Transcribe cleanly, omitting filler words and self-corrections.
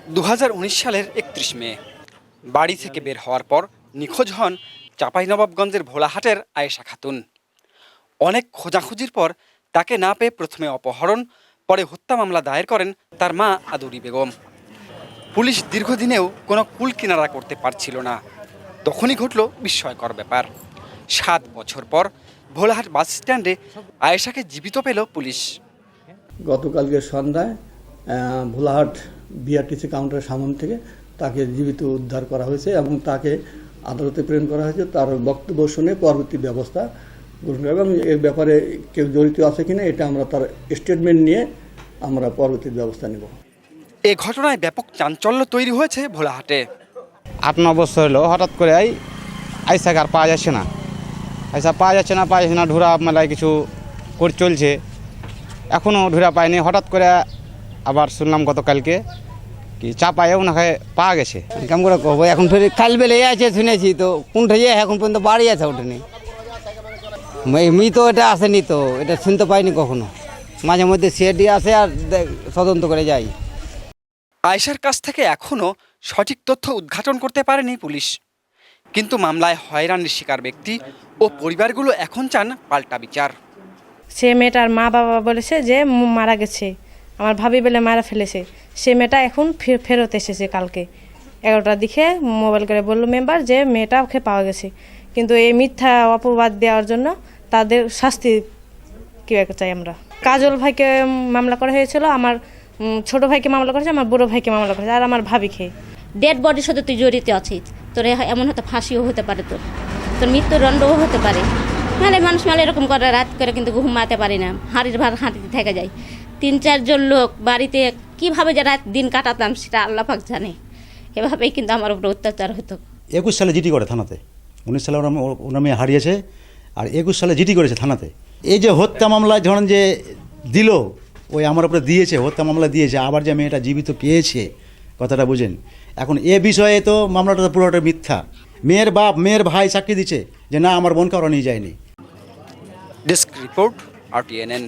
2019 সালের 31 মে বাড়ি থেকে বের হওয়ার পর নিখোঁজ হন চাঁপাইনবাবগঞ্জের ভোলাহাটের আয়েশা খাতুন। অনেক খোঁজাখুঁজির পর তাকে না পেয়ে প্রথমে অপহরণ, পরে হত্যা মামলা দায়ের করেন তার মা আদুরি বেগম। পুলিশ দীর্ঘদিনেও কোনো কুল কিনারা করতে পারছিল না। তখনই ঘটল বিস্ময়কর ব্যাপার। 7 বছর পর ভোলাহাট বাস স্ট্যান্ডে আয়েশাকে জীবিত পেল পুলিশ। গতকালকে সন্ধ্যায় ভোলাহাট বিআরটিসি কাউন্টারের সামনে থেকে তাকে জীবিত উদ্ধার করা হয়েছে এবং তাকে আদালতে প্রেরণ করা হয়েছে। তার বক্তব্য শুনে পরবর্তী ব্যবস্থা গ্রহণ করা এবং এর ব্যাপারে কেউ জড়িত আছে কিনা এটা আমরা তার স্টেটমেন্ট নিয়ে আমরা পরবর্তী ব্যবস্থা নেব। এ ঘটনায় ব্যাপক চাঞ্চল্য তৈরি হয়েছে ভোলাহাটে। 8-9 বছর হলো হঠাৎ করে আইসাকে আর পাওয়া যাচ্ছে না, পাওয়া যাচ্ছে না ঢুরা মেলায় কিছু করে চলছে, এখনও ঢুরা পায়নি। হঠাৎ করে আবার শুনলাম গতকালকে কি চাপায় ওনাকে পাওয়া গেছে। কেমন করে কব, এখন ফের কাল বেলে আছে শুনেছি, তো কোনটা যে এখন পর্যন্ত বাড়ি আছে ওঠেনি। মি তো এটা আসেনি, তো এটা শুনতে পাইনি কখনো। মাঝে মধ্যে সিআইডি আসে আর তদন্ত করে যায়। আয়েশার কাছ থেকে এখনও সঠিক তথ্য উদ্ঘাটন করতে পারেনি পুলিশ, কিন্তু মামলায় হয়রানির শিকার ব্যক্তি ও পরিবারগুলো এখন চান পাল্টা বিচার। সে মেয়েটার মা বাবা বলেছে যে মারা গেছে, আমার ভাবি বলে মারা ফেলেছে। সে মেয়েটা এখন ফেরত এসেছে কালকে 11টার দিকে মোবাইল করে বললো মেম্বার যে মেয়েটা ওকে পাওয়া গেছে। কিন্তু এই মিথ্যা অপবাদ দেওয়ার জন্য তাদের শাস্তি কী চাই আমরা। কাজল ভাইকে মামলা করা হয়েছিল, আমার ছোট ভাইকে মামলা করেছে, আমার বড় ভাইকে মামলা করেছে, আর আমার ভাবিকে। ডেড বডির সাথে তুই জড়িত আছিস, তোর এমন হয়তো ফাঁসিও হতে পারে, তোর মৃত্যুদণ্ডও হতে পারে। নাহলে মানুষ মেলে এরকম করে রাত করে কিন্তু ঘুমাতে পারি না, হাঁড়ির ভার হাঁটিতে থেকে যায়। 3-4 জন লোক বাড়িতে কীভাবে যে রাত দিন কাটাতাম সেটা আল্লাহ পাক জানে। এভাবেই কিন্তু আমার উপর অত্যাচার হতো। 21 সালে জিডি করে থানাতে, 19 সালে ওনার মেয়ে হারিয়েছে, আর 21 সালে জিডি করেছে থানাতে। এই যে হত্যা মামলায় ধরেন যে দিল, ওই আমার উপরে দিয়েছে, হত্যা মামলা দিয়েছে, আবার যে মেয়েটা জীবিত পেয়েছে, কথাটা বুঝেন। এখন এ বিষয়ে তো মামলাটা তো পুরোটা মিথ্যা। মেয়ের বাপ মেয়ের ভাই সাক্ষী দিচ্ছে যে না, আমার বোনকে ওরা নিয়ে যায়নি। Desk report, RTNN।